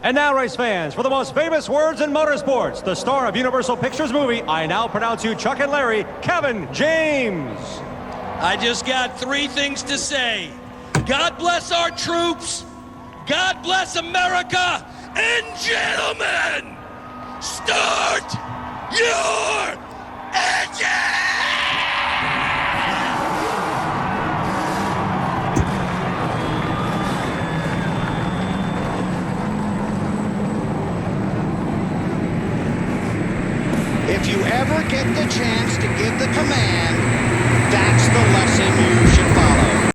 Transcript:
And now, race fans, for the most famous words in motorsports, the star of Universal Pictures movie, I now pronounce you Chuck and Larry, Kevin James. I just got 3 things to say. God bless our troops, God bless America, and gentlemen, start your engine! If you ever get the chance to give the command, that's the lesson you should follow.